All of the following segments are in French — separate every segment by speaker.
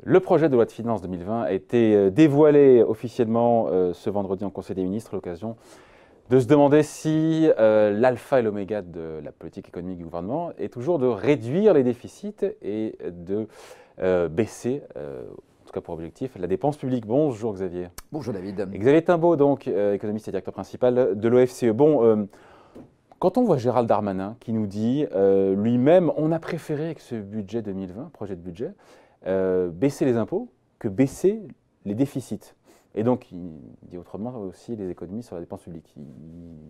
Speaker 1: Le projet de loi de finances 2020 a été dévoilé officiellement ce vendredi en Conseil des ministres, à l'occasion de se demander si l'alpha et l'oméga de la politique économique du gouvernement est toujours de réduire les déficits et de baisser, en tout cas pour objectif, la dépense publique. Bonjour Xavier.
Speaker 2: Bonjour David.
Speaker 1: Et Xavier Timbaud, donc économiste et directeur principal de l'OFCE. Bon, quand on voit Gérald Darmanin qui nous dit lui-même, on a préféré avec ce budget 2020, projet de budget, baisser les impôts que baisser les déficits. Et donc, il dit autrement aussi les économies sur la dépense publique.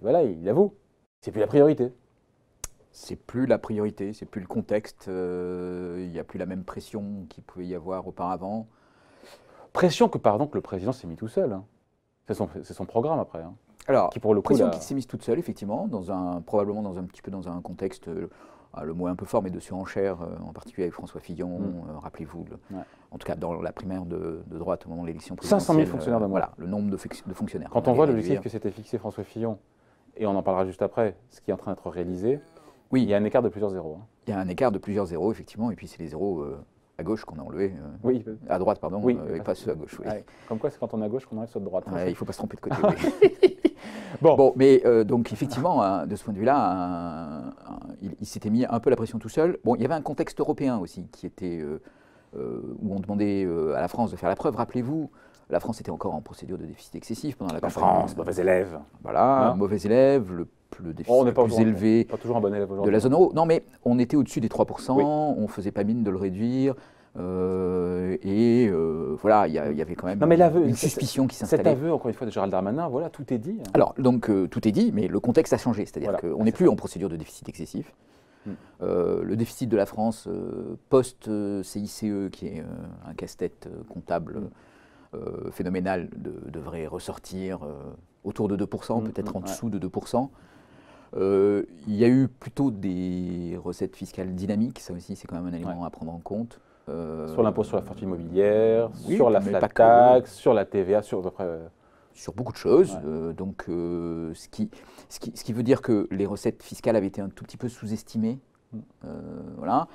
Speaker 1: Voilà, il avoue, c'est plus la priorité.
Speaker 2: C'est plus la priorité, c'est plus le contexte, il n'y a plus la même pression qu'il pouvait y avoir auparavant.
Speaker 1: Pression que, pardon, que le président s'est mis tout seul. Hein. C'est son programme après. Hein.
Speaker 2: Alors,
Speaker 1: qui pour le coup,
Speaker 2: pression qui s'est mise toute seule, effectivement, probablement un petit peu dans un contexte, le mot est un peu fort, mais de surenchère, en particulier avec François Fillon, rappelez-vous, en tout cas dans la primaire de droite au moment de l'élection présidentielle.
Speaker 1: 500 000 fonctionnaires de moins.
Speaker 2: Voilà, le nombre de fonctionnaires.
Speaker 1: Quand on voit l'objectif que s'était fixé François Fillon, et on en parlera juste après, ce qui est en train d'être réalisé, oui, il y a un écart de plusieurs zéros. Hein.
Speaker 2: Il y a un écart de plusieurs zéros, effectivement, et puis c'est les zéros à gauche qu'on a enlevés,
Speaker 1: oui,
Speaker 2: à droite, pardon,
Speaker 1: oui,
Speaker 2: et pas ceux à gauche. Oui.
Speaker 1: Ouais. Comme quoi, c'est quand on est à gauche qu'on enlève ceux de droite.
Speaker 2: Il ne faut pas se tromper de côté. Oui. Bon, mais donc effectivement, hein, de ce point de vue-là, il s'était mis un peu la pression tout seul. Bon, il y avait un contexte européen aussi qui était où on demandait à la France de faire la preuve. Rappelez-vous, la France était encore en procédure de déficit excessif pendant la campagne.
Speaker 1: France, mauvais élève.
Speaker 2: Voilà, hein, mauvais élève, le déficit le plus élevé
Speaker 1: pas toujours un bon élève
Speaker 2: de la zone euro. Non, mais on était au-dessus des 3%, oui. On ne faisait pas mine de le réduire. Voilà, il y avait quand même une suspicion qui s'installait.
Speaker 1: Cet aveu, encore une fois, de Gérald Darmanin, voilà, tout est dit. Hein.
Speaker 2: Alors, donc, tout est dit, mais le contexte a changé. C'est-à-dire qu'on n'est plus en procédure de déficit excessif. Le déficit de la France post-CICE, qui est un casse-tête comptable phénoménal, devrait ressortir autour de 2%, peut-être en dessous de 2%. Il y a eu plutôt des recettes fiscales dynamiques, ça aussi c'est quand même un élément à prendre en compte.
Speaker 1: Sur l'impôt sur la fortune immobilière, oui, sur la flat tax, sur la TVA, sur
Speaker 2: beaucoup de choses. Donc, ce qui veut dire que les recettes fiscales avaient été un tout petit peu sous-estimées. Voilà.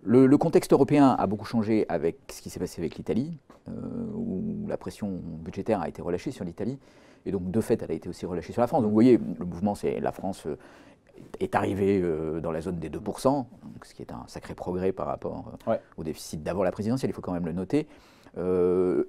Speaker 2: Le contexte européen a beaucoup changé avec ce qui s'est passé avec l'Italie, où la pression budgétaire a été relâchée sur l'Italie. Et donc, de fait, elle a été aussi relâchée sur la France. Donc, vous voyez, le mouvement, c'est la France est arrivée dans la zone des 2%, donc, ce qui est un sacré progrès par rapport au déficit d'avant la présidentielle, il faut quand même le noter. Une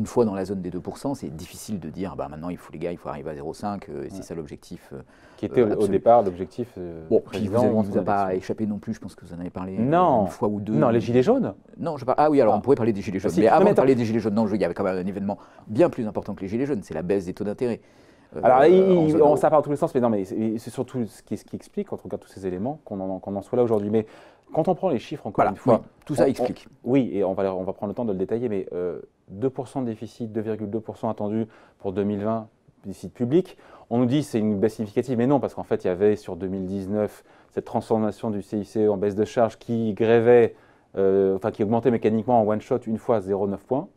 Speaker 2: fois dans la zone des 2%, c'est difficile de dire maintenant, il faut arriver à 0,5, et c'est ça l'objectif.
Speaker 1: Qui était au départ l'objectif.
Speaker 2: Bon, puis vous ne vous a pas échappé non plus, je pense que vous en avez parlé une fois ou deux.
Speaker 1: Non, les Gilets jaunes.
Speaker 2: Non, ah oui, alors on pourrait parler des Gilets jaunes. Mais avant de parler des Gilets jaunes, non, il y avait quand même un événement bien plus important que les Gilets jaunes, c'est la baisse des taux d'intérêt.
Speaker 1: Alors, ça part dans tous les sens, mais non, mais c'est surtout ce qui explique, quand on regarde tous ces éléments, qu'on en soit là aujourd'hui. Mais quand on prend les chiffres, encore une fois…
Speaker 2: tout ça explique.
Speaker 1: Oui, et on va prendre le temps de le détailler, mais 2% de déficit, 2,2% attendu pour 2020, déficit public. On nous dit que c'est une baisse significative, mais non, parce qu'en fait, il y avait sur 2019 cette transformation du CICE en baisse de charge qui grevait, qui augmentait mécaniquement en one shot une fois 0,9 points.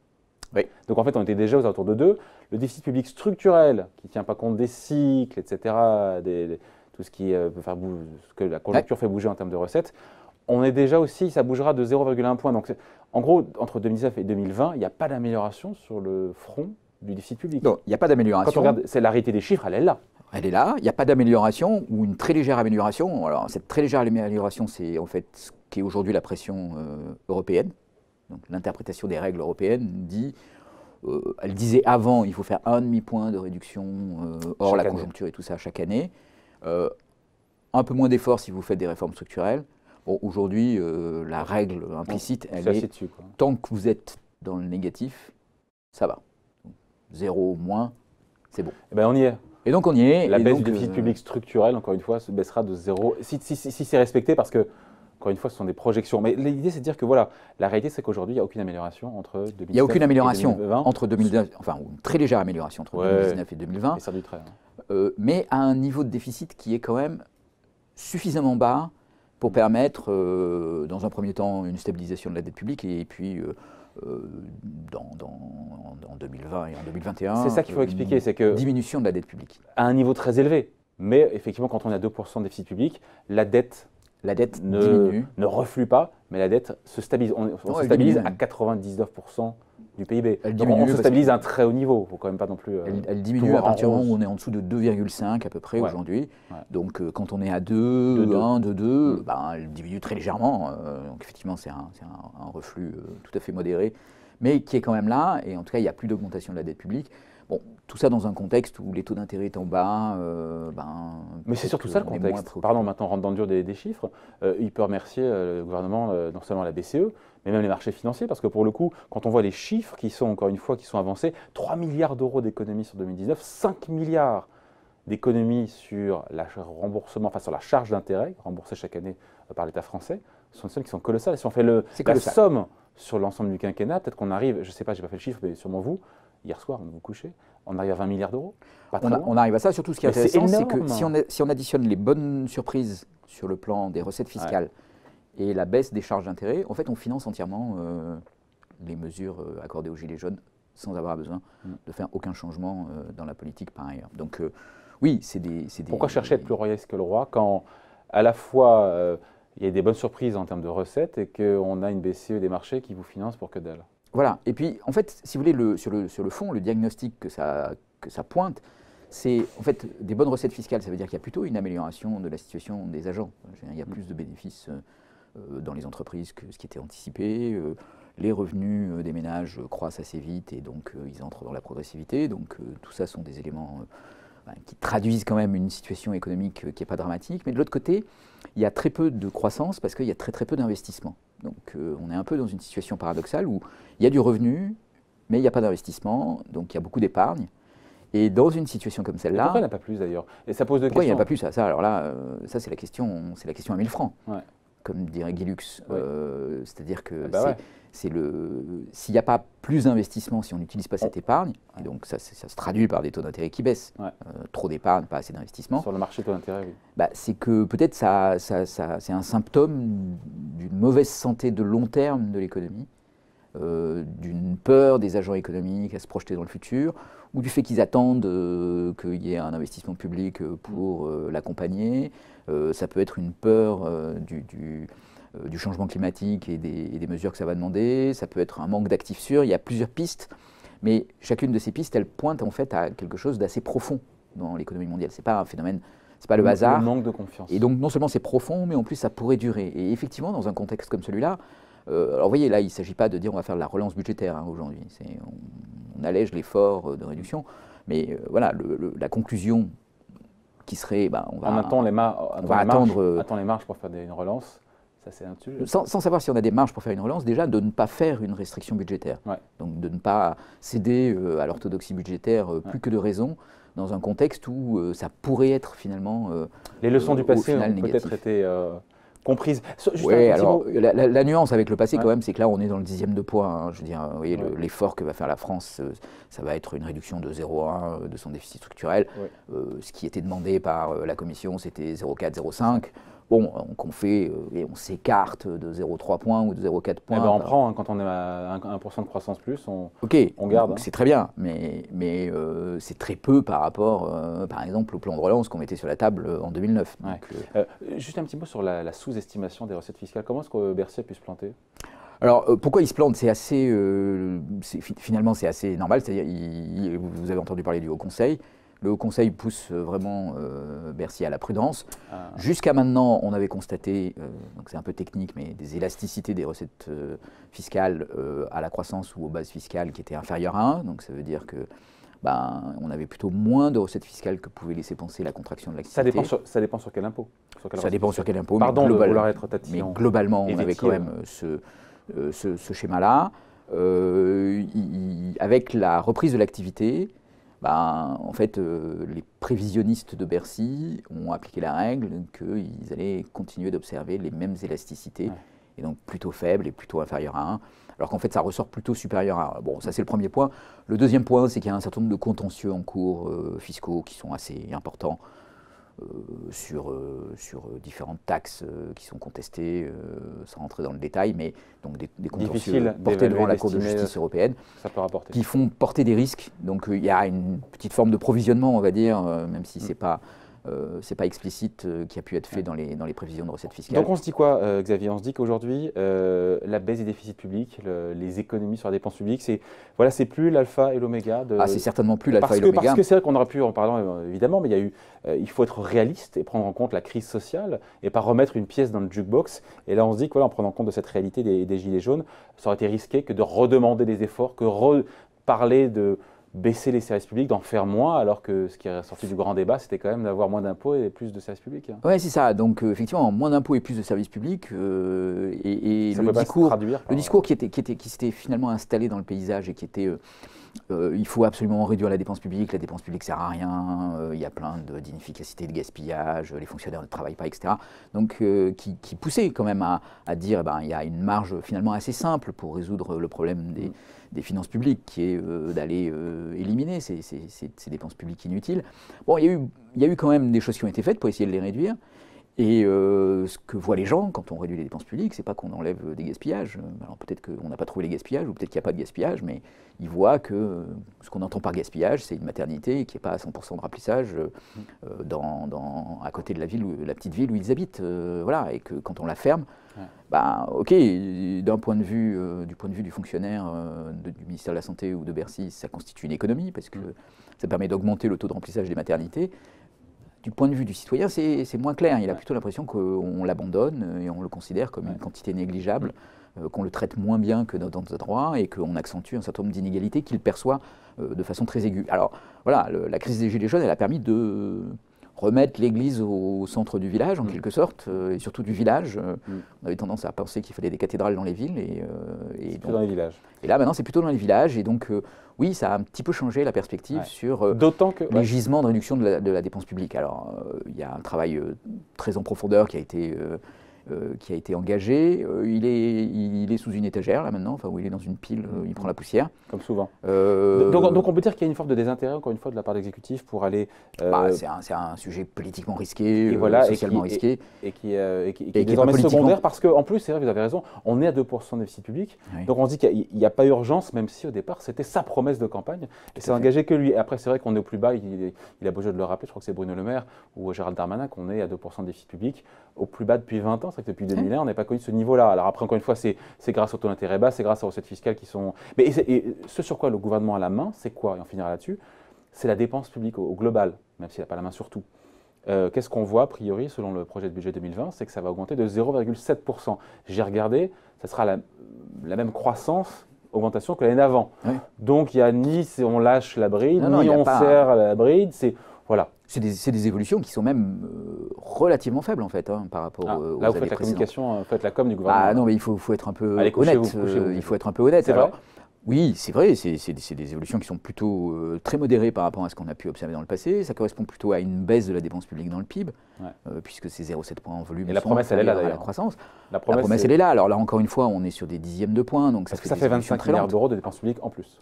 Speaker 2: Oui.
Speaker 1: Donc en fait, on était déjà aux alentours de 2. Le déficit public structurel, qui ne tient pas compte des cycles, etc., tout ce qui peut faire bouger, ce que la conjoncture fait bouger en termes de recettes, on est déjà aussi, ça bougera de 0,1 point. Donc en gros, entre 2019 et 2020, il n'y a pas d'amélioration sur le front du déficit public.
Speaker 2: Non, il n'y a pas d'amélioration.
Speaker 1: Quand on regarde, c'est la réalité des chiffres, elle est là.
Speaker 2: Elle est là, il n'y a pas d'amélioration ou une très légère amélioration. Alors cette très légère amélioration, c'est en fait ce qui est aujourd'hui la pression européenne. Donc l'interprétation des règles européennes dit, elle disait avant, il faut faire 1,5 point de réduction hors la conjoncture et tout ça chaque année. Un peu moins d'efforts si vous faites des réformes structurelles. Bon, aujourd'hui, la règle implicite, elle est
Speaker 1: dessus, quoi.
Speaker 2: Tant que vous êtes dans le négatif, ça va. 0 moins, c'est bon.
Speaker 1: Eh ben, on y est.
Speaker 2: Et donc on y est.
Speaker 1: La baisse du déficit public structurel, encore une fois, se baissera de 0, si c'est respecté, parce que, encore une fois, ce sont des projections. Mais l'idée, c'est de dire que voilà, la réalité, c'est qu'aujourd'hui, il n'y a aucune amélioration entre 2019 et 2020.
Speaker 2: Il n'y a aucune amélioration entre 2019, enfin, une très légère amélioration entre 2019 et 2020.
Speaker 1: Et ça du trait.
Speaker 2: Mais à un niveau de déficit qui est quand même suffisamment bas pour permettre, dans un premier temps, une stabilisation de la dette publique et puis en 2020 et en 2021,
Speaker 1: c'est ça qu'il faut expliquer, c'est que
Speaker 2: diminution de la dette publique.
Speaker 1: À un niveau très élevé, Mais effectivement, quand on est à 2% de déficit public, la dette
Speaker 2: diminue.
Speaker 1: ne reflue pas, mais la dette se stabilise. On se stabilise à 99% du PIB. Donc on se stabilise à un très haut niveau. Il ne faut quand même pas non plus.
Speaker 2: Elle diminue à partir du moment où on est en dessous de 2,5 à peu près aujourd'hui. Ouais. Donc quand on est à 2, 1, 2, 2, ben, elle diminue très légèrement. Donc effectivement, c'est un reflux tout à fait modéré, mais qui est quand même là. Et en tout cas, il n'y a plus d'augmentation de la dette publique. Bon, tout ça dans un contexte où les taux d'intérêt sont bas.
Speaker 1: Mais c'est surtout ça le contexte. Pardon, maintenant on rentre dans le dur des chiffres. Il peut remercier le gouvernement, non seulement la BCE, mais même les marchés financiers, parce que pour le coup, quand on voit les chiffres qui sont, encore une fois, qui sont avancés, 3 milliards d'euros d'économies sur 2019, 5 milliards d'économies sur la remboursement, enfin sur la charge d'intérêt remboursée chaque année par l'État français, ce sont des sommes qui sont colossales. Et si on fait la somme sur l'ensemble du quinquennat, peut-être qu'on arrive, je ne sais pas, je n'ai pas fait le chiffre, mais sûrement vous, hier soir, on vous couchez, on arrive à 20 milliards d'euros.
Speaker 2: On arrive à ça, surtout ce qui est intéressant, c'est que si on additionne les bonnes surprises sur le plan des recettes fiscales et la baisse des charges d'intérêt, en fait, on finance entièrement les mesures accordées aux Gilets jaunes sans avoir besoin de faire aucun changement dans la politique par ailleurs. Donc oui, c'est des...
Speaker 1: Pourquoi chercher à être plus royaliste que le roi quand à la fois il y a des bonnes surprises en termes de recettes et qu'on a une BCE des marchés qui vous finance pour que dalle?
Speaker 2: Voilà. Et puis, en fait, si vous voulez, sur le fond, le diagnostic que ça pointe, c'est en fait des bonnes recettes fiscales. Ça veut dire qu'il y a plutôt une amélioration de la situation des agents. Il y a plus de bénéfices dans les entreprises que ce qui était anticipé. Les revenus des ménages croissent assez vite et donc ils entrent dans la progressivité. Donc tout ça sont des éléments qui traduisent quand même une situation économique qui n'est pas dramatique. Mais de l'autre côté, il y a très peu de croissance parce qu'il y a très peu d'investissement. Donc on est un peu dans une situation paradoxale où il y a du revenu, mais il n'y a pas d'investissement, donc il y a beaucoup d'épargne. Et dans une situation comme celle-là...
Speaker 1: Pourquoi il n'y en a pas plus d'ailleurs? Et ça pose deux questions.
Speaker 2: Pourquoi il n'y en a pas plus ça, alors là, ça c'est la question à 1000 francs, comme dirait Guy Lux. C'est-à-dire que s'il n'y a pas plus d'investissement, si on n'utilise pas cette épargne, et donc ça se traduit par des taux d'intérêt qui baissent, trop d'épargne, pas assez d'investissement.
Speaker 1: Sur le marché taux d'intérêt, oui.
Speaker 2: C'est que peut-être c'est un symptôme d'une mauvaise santé de long terme de l'économie, d'une peur des agents économiques à se projeter dans le futur, ou du fait qu'ils attendent qu'il y ait un investissement public pour l'accompagner. Ça peut être une peur du changement climatique et des mesures que ça va demander. Ça peut être un manque d'actifs sûrs. Il y a plusieurs pistes, mais chacune de ces pistes, elle pointe en fait à quelque chose d'assez profond dans l'économie mondiale. C'est pas un phénomène, c'est pas le hasard.
Speaker 1: Le manque de confiance.
Speaker 2: Et donc non seulement c'est profond, mais en plus ça pourrait durer. Et effectivement, dans un contexte comme celui-là, alors vous voyez, là, il ne s'agit pas de dire on va faire de la relance budgétaire aujourd'hui. On allège l'effort de réduction, mais voilà, la conclusion qui serait,
Speaker 1: on attend les marges pour faire une relance. Ça, c'est un sujet.
Speaker 2: Sans savoir si on a des marges pour faire une relance, déjà de ne pas faire une restriction budgétaire. Donc de ne pas céder à l'orthodoxie budgétaire plus que de raison, dans un contexte où ça pourrait être finalement
Speaker 1: les leçons du passé ont peut-être été comprise.
Speaker 2: Oui, alors la nuance avec le passé quand même, c'est que là on est dans le 10e de poids. Hein. Je veux dire, vous voyez, l'effort que va faire la France, ça va être une réduction de 0,1 de son déficit structurel. Ce qui était demandé par la Commission, c'était 0,4, 0,5. Bon, on fait, et on s'écarte de 0,3 points ou de 0,4 points.
Speaker 1: On prend, hein, quand on est à 1% de croissance plus, on garde.
Speaker 2: C'est très bien, mais c'est très peu par rapport, par exemple, au plan de relance qu'on mettait sur la table en 2009. Donc,
Speaker 1: juste un petit mot sur la sous-estimation des recettes fiscales. Comment est-ce que Bercy a pu se planter?
Speaker 2: Alors, pourquoi il se plante? Finalement, c'est assez normal. C'est-à-dire, vous avez entendu parler du Haut Conseil. Le Haut Conseil pousse vraiment Bercy à la prudence. Jusqu'à maintenant, on avait constaté, donc c'est un peu technique, mais des élasticités des recettes fiscales à la croissance ou aux bases fiscales qui étaient inférieures à 1. Donc ça veut dire que on avait plutôt moins de recettes fiscales que pouvait laisser penser la contraction de l'activité.
Speaker 1: Ça dépend sur quel impôt.
Speaker 2: Ça dépend sur quel impôt.
Speaker 1: Pardon de vouloir être tatillon.
Speaker 2: Mais globalement, on avait quand même ce schéma-là. Avec la reprise de l'activité, en fait, les prévisionnistes de Bercy ont appliqué la règle qu'ils allaient continuer d'observer les mêmes élasticités, et donc plutôt faibles et plutôt inférieures à 1, alors qu'en fait ça ressort plutôt supérieur à 1. Bon, ça c'est le premier point. Le deuxième point, c'est qu'il y a un certain nombre de contentieux en cours fiscaux qui sont assez importants sur différentes taxes qui sont contestées, sans rentrer dans le détail, mais donc des contentieux portés devant la Cour de justice européenne, qui font porter des risques. Donc il y a une petite forme de provisionnement, on va dire, même si c'est pas c'est pas explicite qui a pu être fait dans les prévisions de recettes fiscales.
Speaker 1: Donc on se dit quoi, Xavier? On se dit qu'aujourd'hui, la baisse des déficits publics, les économies sur la dépense publique, c'est plus l'alpha et l'oméga.
Speaker 2: C'est certainement plus l'alpha et l'oméga.
Speaker 1: Parce que c'est vrai qu'on aurait pu en parler évidemment, mais il faut être réaliste et prendre en compte la crise sociale et pas remettre une pièce dans le jukebox. Et là on se dit que en prenant compte de cette réalité des gilets jaunes, ça aurait été risqué que de redemander des efforts, que reparler de baisser les services publics, d'en faire moins, alors que ce qui est sorti du grand débat, c'était quand même d'avoir moins d'impôts et plus de services publics.
Speaker 2: Oui, c'est ça. Donc, effectivement, moins d'impôts et plus de services publics. Et le discours qui s'était finalement installé dans le paysage et qui était il faut absolument réduire la dépense publique ne sert à rien, il y a plein d'inefficacité, de gaspillage, les fonctionnaires ne travaillent pas, etc. Donc, qui poussait quand même à dire il y a une marge finalement assez simple pour résoudre le problème des finances publiques, qui est d'aller éliminer ces dépenses publiques inutiles. Bon, il y a eu quand même des choses qui ont été faites pour essayer de les réduire. Et ce que voient les gens quand on réduit les dépenses publiques, c'est pas qu'on enlève des gaspillages. Alors peut-être qu'on n'a pas trouvé les gaspillages, ou peut-être qu'il n'y a pas de gaspillage, mais ils voient que ce qu'on entend par gaspillage, c'est une maternité qui n'est pas à 100% de remplissage à côté de la petite ville où ils habitent. Voilà, et que quand on la ferme, ok, d'un point de vue du fonctionnaire du ministère de la Santé ou de Bercy, ça constitue une économie, parce que ça permet d'augmenter le taux de remplissage des maternités. Du point de vue du citoyen, c'est moins clair. Il a plutôt l'impression qu'on l'abandonne et on le considère comme une quantité négligeable, qu'on le traite moins bien que dans d'autres endroits et qu'on accentue un certain nombre d'inégalités qu'il perçoit de façon très aiguë. Alors voilà, la crise des Gilets jaunes, elle a permis de remettre l'église au centre du village, en quelque sorte, et surtout du village. On avait tendance à penser qu'il fallait des cathédrales dans les villes.
Speaker 1: Et donc, dans les villages.
Speaker 2: Et là, maintenant, c'est plutôt dans les villages. Et donc, oui, ça a un petit peu changé la perspective sur les gisements de réduction de la dépense publique. Alors, il y a un travail très en profondeur qui a été engagé. Il est sous une étagère, là, maintenant, où il est dans une pile, il prend la poussière.
Speaker 1: Comme souvent. Donc on peut dire qu'il y a une forme de désintérêt, encore une fois, de la part de l'exécutif pour aller...
Speaker 2: c'est un sujet politiquement risqué, socialement risqué.
Speaker 1: Et qui est désormais secondaire, parce qu'en plus, c'est vrai, vous avez raison, on est à 2% de déficit public. Oui. Donc on se dit qu'il n'y a pas urgence, même si au départ, c'était sa promesse de campagne. Et c'est engagé que lui. Après, c'est vrai qu'on est au plus bas, il a beau jeu de le rappeler, je crois que c'est Bruno Le Maire ou Gérald Darmanin, qu'on est à 2% de déficit public, au plus bas depuis 20 ans. C'est que depuis 2001, on n'est pas connu de ce niveau-là. Alors après, encore une fois, c'est grâce au taux d'intérêt bas, c'est grâce aux recettes fiscales qui sont... Mais ce sur quoi le gouvernement a la main, c'est quoi? Et on finira là-dessus. C'est la dépense publique au global, même s'il n'a pas la main sur tout. Qu'est-ce qu'on voit, a priori, selon le projet de budget 2020? C'est que ça va augmenter de 0,7%. J'ai regardé, ça sera la même augmentation que l'année d'avant. Oui. Donc, il n'y a ni on lâche la bride, ni on serre la bride. Voilà.
Speaker 2: C'est des évolutions qui sont même relativement faibles, en fait, par rapport aux
Speaker 1: là,
Speaker 2: années
Speaker 1: vous faites la communication, vous faites la com du gouvernement.
Speaker 2: Ah non, mais il faut être un peu honnête. Il faut être un peu honnête.
Speaker 1: C'est vrai.
Speaker 2: Oui, c'est vrai, c'est des évolutions qui sont plutôt très modérées par rapport à ce qu'on a pu observer dans le passé. Ça correspond plutôt à une baisse de la dépense publique dans le PIB, puisque c'est 0,7 points en volume.
Speaker 1: Et la promesse, elle est là d'ailleurs.
Speaker 2: La croissance. La promesse, elle est là. Alors là, encore une fois, on est sur des dixièmes de points. Donc ça
Speaker 1: fait 25 milliards d'euros de dépenses publiques en plus.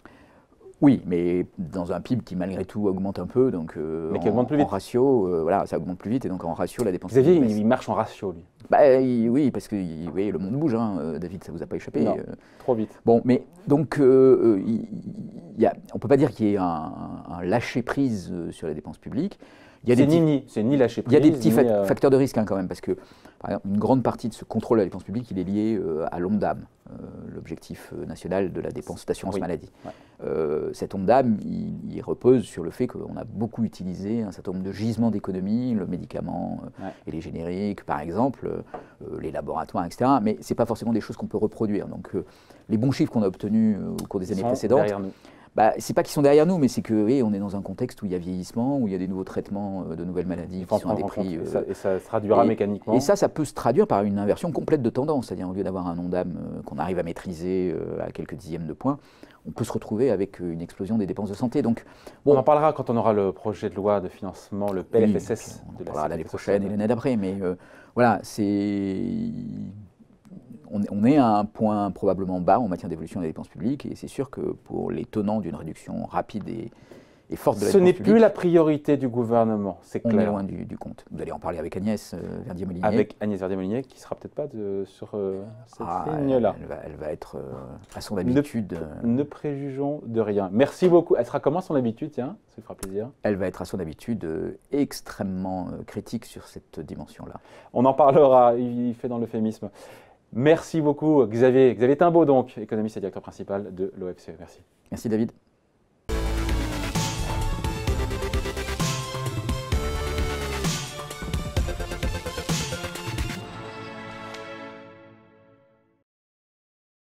Speaker 2: Oui, mais dans un PIB qui malgré tout augmente un peu, donc
Speaker 1: mais qui augmente plus vite.
Speaker 2: En ratio, voilà, ça augmente plus vite, et donc en ratio, la dépense
Speaker 1: publique.
Speaker 2: Xavier,
Speaker 1: il marche en ratio, lui.
Speaker 2: Oui, parce que le monde bouge, David, ça vous a pas échappé.
Speaker 1: Non, trop vite.
Speaker 2: Bon, mais donc, on ne peut pas dire qu'il y ait un lâcher-prise sur la dépense publique.
Speaker 1: C'est ni lâcher prise.
Speaker 2: Il y a des petits facteurs de risque quand même, parce que par exemple, une grande partie de ce contrôle de la dépense publique, il est lié à l'ONDAM, l'objectif national de la dépense d'assurance maladie. Ouais. Cet ONDAM, il repose sur le fait qu'on a beaucoup utilisé un certain nombre de gisements d'économie, le médicament et les génériques, par exemple, les laboratoires, etc. Mais ce n'est pas forcément des choses qu'on peut reproduire. Donc les bons chiffres qu'on a obtenus au cours des années précédentes,
Speaker 1: derrière nous.
Speaker 2: C'est pas qu'ils sont derrière nous, mais c'est que on est dans un contexte où il y a vieillissement, où il y a des nouveaux traitements de nouvelles maladies qui sont à des prix.
Speaker 1: Et ça se traduira mécaniquement.
Speaker 2: Et ça peut se traduire par une inversion complète de tendance. C'est-à-dire, au lieu d'avoir un ONDAM qu'on arrive à maîtriser à quelques dixièmes de points, on peut se retrouver avec une explosion des dépenses de santé. Donc,
Speaker 1: on en parlera quand on aura le projet de loi de financement, le PLFSS.
Speaker 2: On en parlera l'année prochaine et l'année d'après. Mais voilà, on est à un point probablement bas en matière d'évolution des dépenses publiques, et c'est sûr que pour les tenants d'une réduction rapide et forte de la
Speaker 1: Ce n'est
Speaker 2: dépense
Speaker 1: plus
Speaker 2: publique.
Speaker 1: la priorité du gouvernement, c'est
Speaker 2: On est
Speaker 1: clair.
Speaker 2: loin du compte. Vous allez en parler avec Agnès Verdier-Molinier.
Speaker 1: Avec Agnès Verdier-Molinier, qui ne sera peut-être pas sur cette ligne-là.
Speaker 2: Elle va être à son habitude.
Speaker 1: Ne préjugeons de rien. Merci beaucoup. Elle sera comment son habitude, tiens, ça lui fera plaisir.
Speaker 2: Elle va être à son habitude extrêmement critique sur cette dimension-là.
Speaker 1: On en parlera, il fait dans l'euphémisme. Merci beaucoup Xavier. Xavier Timbaud donc, économiste et directeur principal de l'OFCE. Merci.
Speaker 2: Merci David.